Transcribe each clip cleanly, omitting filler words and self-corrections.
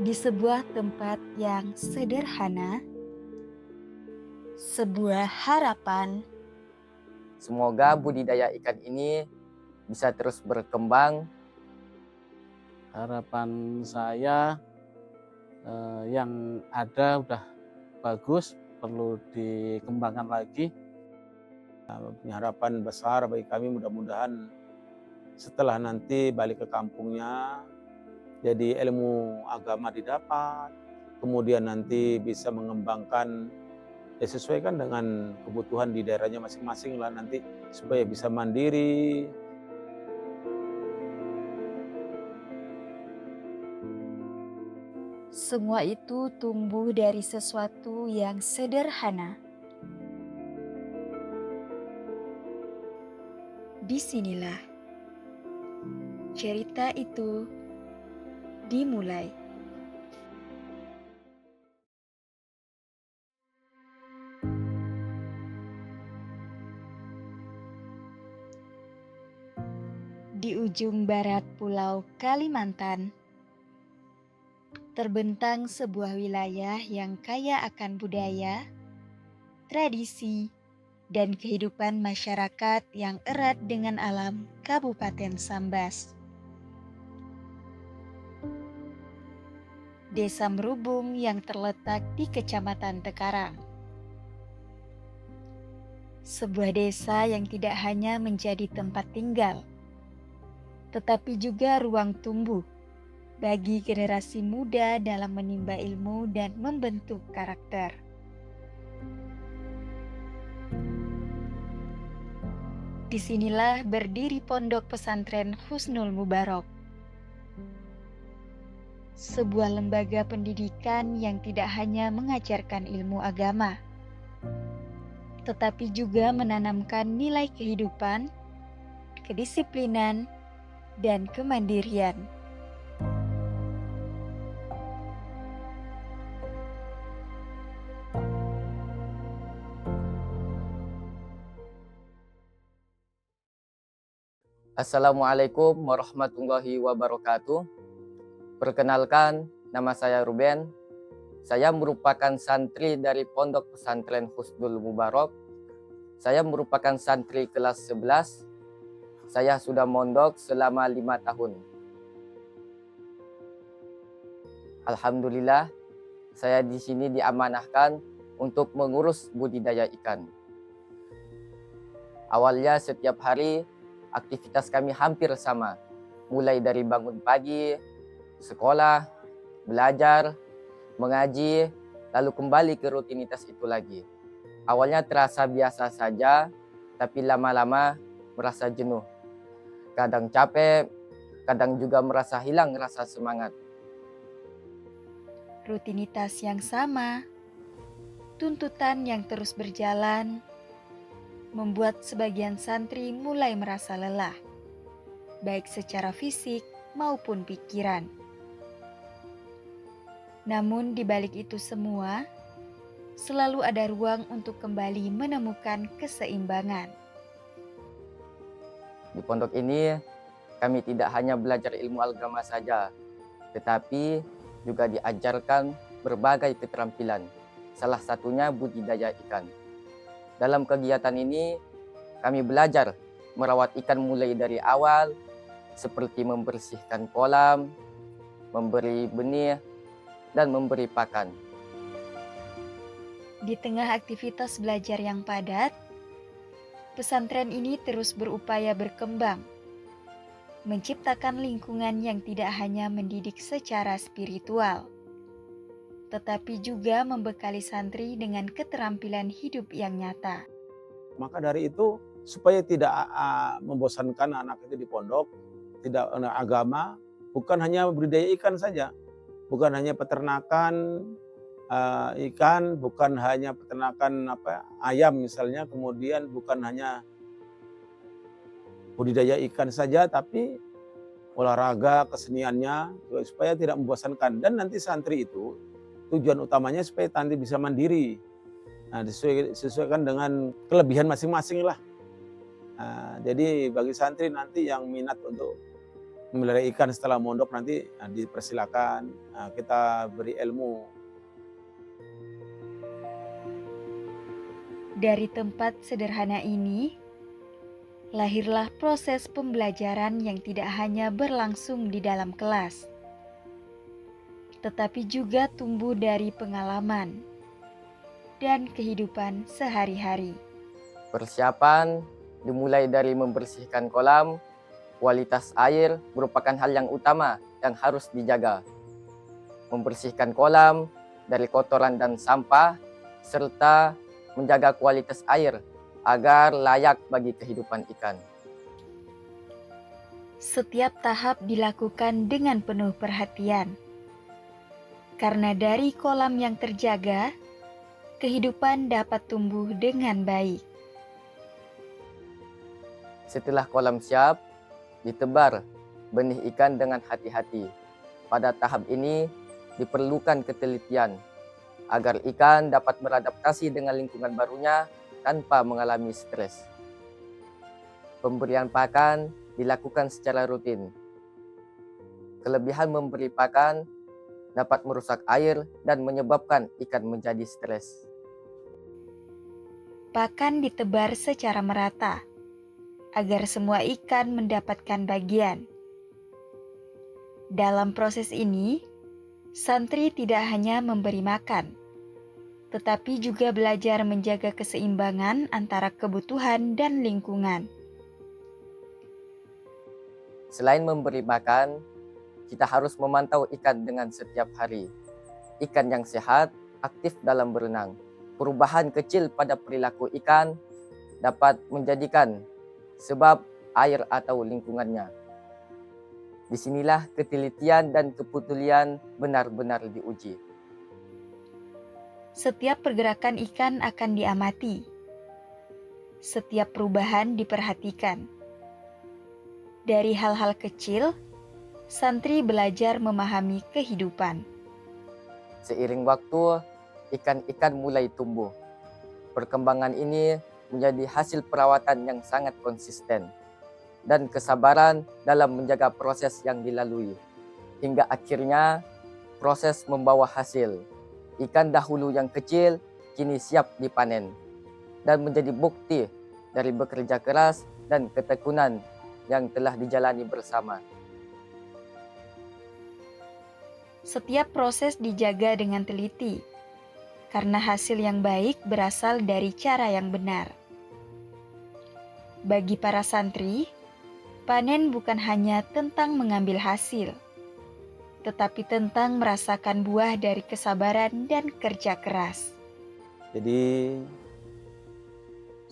Di sebuah tempat yang sederhana, sebuah harapan Semoga budidaya ikan ini bisa terus berkembang. Harapan saya yang ada udah bagus, perlu dikembangkan lagi. Punya harapan besar bagi kami, mudah-mudahan setelah nanti balik ke kampungnya, jadi ilmu agama didapat, kemudian nanti bisa mengembangkan disesuaikan dengan kebutuhan di daerahnya masing-masing lah nanti, supaya bisa mandiri. semua itu tumbuh dari sesuatu yang sederhana. Disinilah cerita itu dimulai. Di ujung barat Pulau Kalimantan, terbentang sebuah wilayah yang kaya akan budaya, tradisi, dan kehidupan masyarakat yang erat dengan alam Kabupaten Sambas. Desa Merubung yang terletak di Kecamatan Tekarang. Sebuah desa yang tidak hanya menjadi tempat tinggal, tetapi juga ruang tumbuh bagi generasi muda dalam menimba ilmu dan membentuk karakter. Disinilah berdiri Pondok Pesantren Husnul Mubarak, sebuah lembaga pendidikan yang tidak hanya mengajarkan ilmu agama, tetapi juga menanamkan nilai kehidupan, kedisiplinan, dan kemandirian. Assalamualaikum warahmatullahi wabarakatuh. Perkenalkan, nama saya Ruben. Saya merupakan santri dari Pondok Pesantren Husnul Mubarak. Saya merupakan santri kelas 11. Saya sudah mondok selama 5 tahun. Alhamdulillah, saya di sini diamanahkan untuk mengurus budidaya ikan. Awalnya setiap hari aktivitas kami hampir sama, mulai dari bangun pagi, sekolah, belajar, mengaji, lalu kembali ke rutinitas itu lagi. Awalnya terasa biasa saja, tapi lama-lama merasa jenuh. Kadang capek, kadang juga merasa hilang rasa semangat. Rutinitas yang sama, tuntutan yang terus berjalan, membuat sebagian santri mulai merasa lelah, baik secara fisik maupun pikiran. Namun di balik itu semua, selalu ada ruang untuk kembali menemukan keseimbangan. Di pondok ini, kami tidak hanya belajar ilmu agama saja, tetapi juga diajarkan berbagai keterampilan, salah satunya budidaya ikan. Dalam kegiatan ini, kami belajar merawat ikan mulai dari awal, seperti membersihkan kolam, memberi benih, dan memberi pakan. Di tengah aktivitas belajar yang padat, pesantren ini terus berupaya berkembang, menciptakan lingkungan yang tidak hanya mendidik secara spiritual, tetapi juga membekali santri dengan keterampilan hidup yang nyata. Maka dari itu, supaya tidak membosankan anak itu di pondok, tidak agama, bukan hanya budidaya ikan saja, bukan hanya peternakan ikan, bukan hanya peternakan ayam misalnya, kemudian bukan hanya budidaya ikan saja, tapi olahraga, keseniannya, supaya tidak membosankan. Dan nanti santri itu tujuan utamanya supaya nanti bisa mandiri. Nah, disesuaikan dengan kelebihan masing-masing lah. Nah, jadi bagi santri nanti yang minat untuk memelihara ikan setelah mondok nanti dipersilakan kita beri ilmu. Dari tempat sederhana ini, lahirlah proses pembelajaran yang tidak hanya berlangsung di dalam kelas, tetapi juga tumbuh dari pengalaman dan kehidupan sehari-hari. Persiapan dimulai dari membersihkan kolam. Kualitas air merupakan hal yang utama yang harus dijaga. Membersihkan kolam dari kotoran dan sampah, serta menjaga kualitas air agar layak bagi kehidupan ikan. Setiap tahap dilakukan dengan penuh perhatian. Karena dari kolam yang terjaga, kehidupan dapat tumbuh dengan baik. Setelah kolam siap, ditebar benih ikan dengan hati-hati. Pada tahap ini diperlukan ketelitian agar ikan dapat beradaptasi dengan lingkungan barunya tanpa mengalami stres. Pemberian pakan dilakukan secara rutin. Kelebihan memberi pakan dapat merusak air dan menyebabkan ikan menjadi stres. Pakan ditebar secara merata agar semua ikan mendapatkan bagian. Dalam proses ini, santri tidak hanya memberi makan, tetapi juga belajar menjaga keseimbangan antara kebutuhan dan lingkungan. Selain memberi makan, kita harus memantau ikan dengan setiap hari. Ikan yang sehat, aktif dalam berenang. Perubahan kecil pada perilaku ikan dapat menjadikan sebab air atau lingkungannya. Disinilah ketelitian dan kepedulian benar-benar diuji. Setiap pergerakan ikan akan diamati. Setiap perubahan diperhatikan. Dari hal-hal kecil, santri belajar memahami kehidupan. Seiring waktu, ikan-ikan mulai tumbuh. Perkembangan ini menjadi hasil perawatan yang sangat konsisten dan kesabaran dalam menjaga proses yang dilalui. Hingga akhirnya proses membawa hasil. Ikan dahulu yang kecil kini siap dipanen dan menjadi bukti dari bekerja keras dan ketekunan yang telah dijalani bersama. Setiap proses dijaga dengan teliti, karena hasil yang baik berasal dari cara yang benar. Bagi para santri, panen bukan hanya tentang mengambil hasil, tetapi tentang merasakan buah dari kesabaran dan kerja keras. Jadi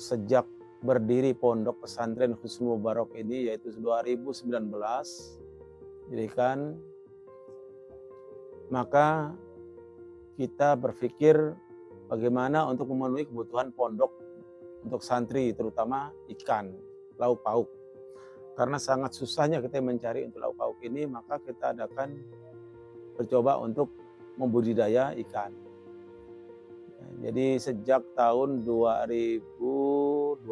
sejak berdiri Pondok Pesantren Husnul Mubarak ini, yaitu 2019 didirikan, maka kita berpikir bagaimana untuk memenuhi kebutuhan pondok untuk santri, terutama ikan, lauk pauk. Karena sangat susahnya kita mencari untuk lauk pauk ini, maka kita adakan bercoba untuk membudidaya ikan. Jadi sejak tahun 2021,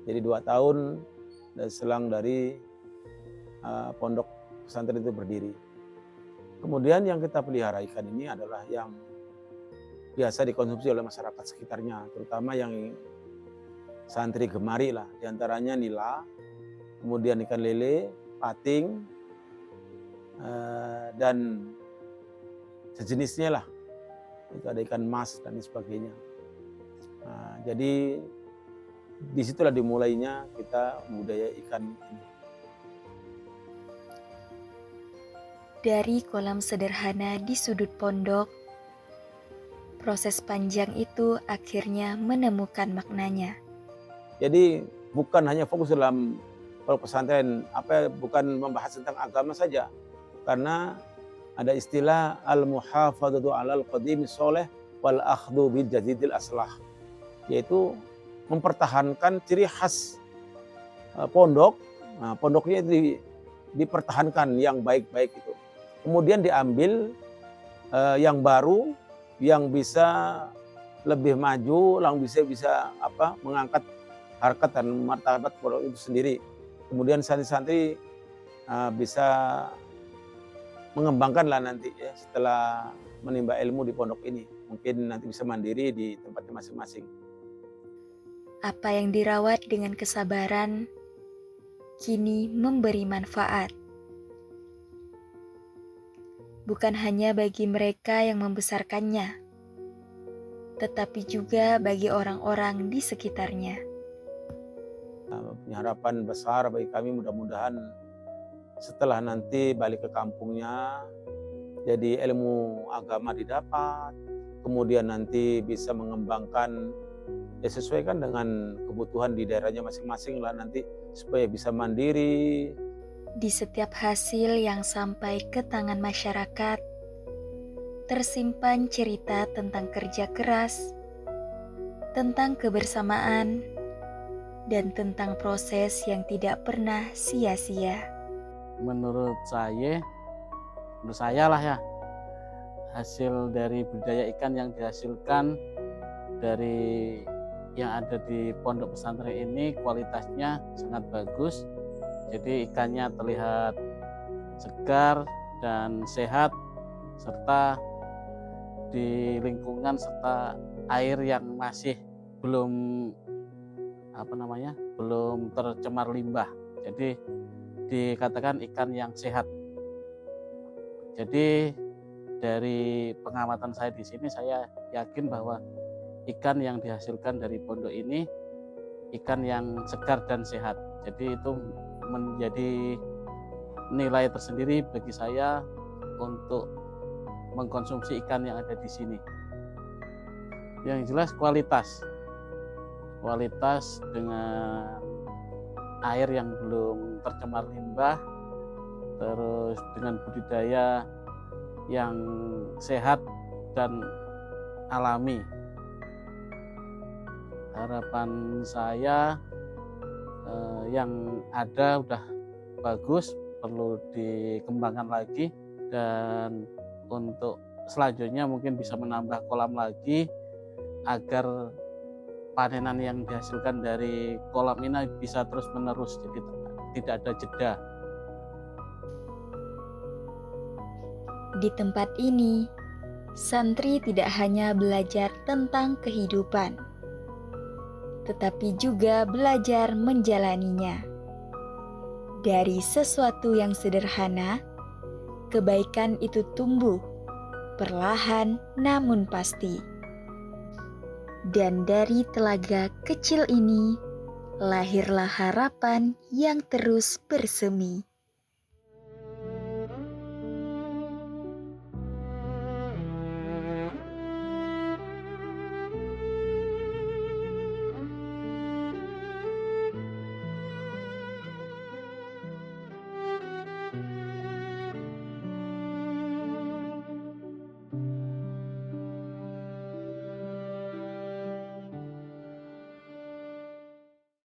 jadi 2 tahun dan selang dari pondok pesantren itu berdiri. Kemudian yang kita pelihara ikan ini adalah yang biasa dikonsumsi oleh masyarakat sekitarnya, terutama yang santri gemari lah, diantaranya nila, kemudian ikan lele, pating, dan sejenisnya lah. Itu ada ikan mas dan sebagainya. Nah, jadi disitulah dimulainya kita budaya ikan ini. Dari kolam sederhana di sudut pondok, proses panjang itu akhirnya menemukan maknanya. Jadi bukan hanya fokus dalam pondok pesantren, bukan membahas tentang agama saja, karena ada istilah al-muhafadzatu 'alal qadimi sholeh wal akhdhu bil jadidil aslah, yaitu mempertahankan ciri khas pondok. Nah, pondoknya dipertahankan yang baik-baik itu. Kemudian diambil yang baru, yang bisa lebih maju, yang bisa mengangkat harkat dan martabat pondok itu sendiri. Kemudian santri-santri bisa mengembangkanlah nanti ya setelah menimba ilmu di pondok ini. Mungkin nanti bisa mandiri di tempatnya masing-masing. Apa yang dirawat dengan kesabaran kini memberi manfaat. Bukan hanya bagi mereka yang membesarkannya, tetapi juga bagi orang-orang di sekitarnya. Punya harapan besar bagi kami, mudah-mudahan setelah nanti balik ke kampungnya, jadi ilmu agama didapat, kemudian nanti bisa mengembangkan ya sesuaikan dengan kebutuhan di daerahnya masing-masing lah nanti supaya bisa mandiri. Di setiap hasil yang sampai ke tangan masyarakat, tersimpan cerita tentang kerja keras, tentang kebersamaan, dan tentang proses yang tidak pernah sia-sia. Menurut saya lah ya, hasil dari budidaya ikan yang dihasilkan dari yang ada di pondok pesantren ini kualitasnya sangat bagus. Jadi ikannya terlihat segar dan sehat, serta di lingkungan serta air yang masih belum belum tercemar limbah. Jadi dikatakan ikan yang sehat. Jadi dari pengamatan saya di sini, saya yakin bahwa ikan yang dihasilkan dari pondok ini ikan yang segar dan sehat. Jadi itu menjadi nilai tersendiri bagi saya untuk mengkonsumsi ikan yang ada di sini. Yang jelas kualitas dengan air yang belum tercemar limbah, terus dengan budidaya yang sehat dan alami. Harapan saya yang ada udah bagus, perlu dikembangkan lagi, dan untuk selanjutnya mungkin bisa menambah kolam lagi agar panenan yang dihasilkan dari kolam ini bisa terus menerus, jadi tidak ada jeda. Di tempat ini, santri tidak hanya belajar tentang kehidupan, tetapi juga belajar menjalaninya. Dari sesuatu yang sederhana, kebaikan itu tumbuh, perlahan namun pasti. Dan dari telaga kecil ini, lahirlah harapan yang terus bersemi.